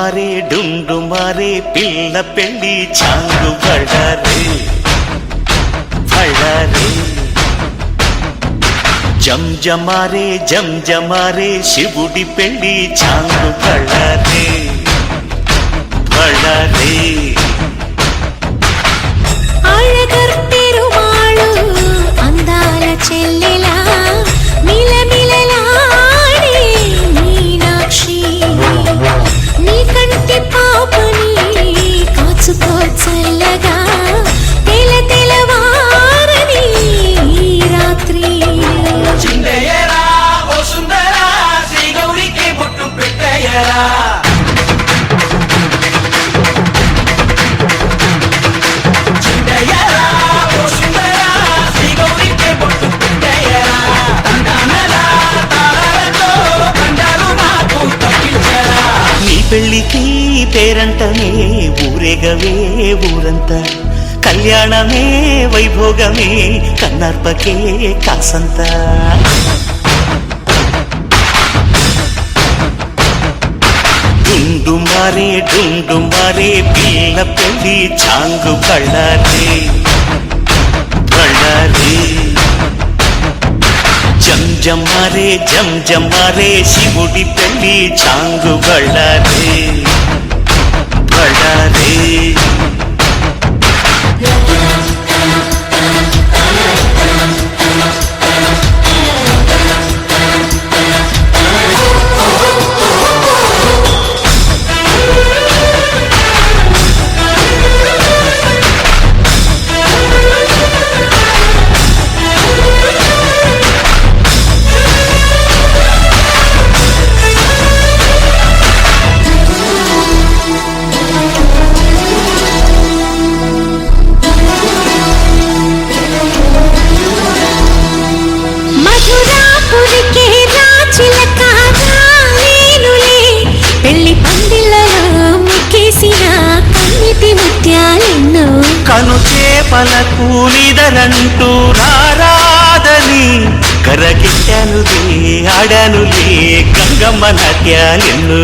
మారే డుండు మారే పిల్ల పెళ్ళి చాంగు బళ్ళారే బళ్ళారే జంజమారే జంజమారే శివుడి పెళ్ళి చాంగు బళ్ళారే బళ్ళారే అழగర్పెరుమాళు అందాల చెల్లెలా మిలమిలలాడే మీనాక్షి నీ కంటి పాపని కాచుకో చల్లగా తెల తెలవారని రాత్రి చిందయ్యరా ఓ సుందరా శ్రీ గౌరికి బొట్టు పెట్టయ్యరా పెళ్ళికి పేరంటమే ఊరేగవే ఊరంతా కళ్యాణమే వైభోగమే కన్నార్పకే కాసంత డుండు మారే పిల్ల పెళ్ళి చాంగు బళ్ళారే బళ్ళారే జంజమారే జంజమారే శివుడి పెళ్ళి చాంగు బళ్ళారే బళ్ళారే కను చేపల కూలిదరంటూ రారాదని కరగిట్టనులే ఆడనులే గంగమ్మ నాట్యాలెన్ను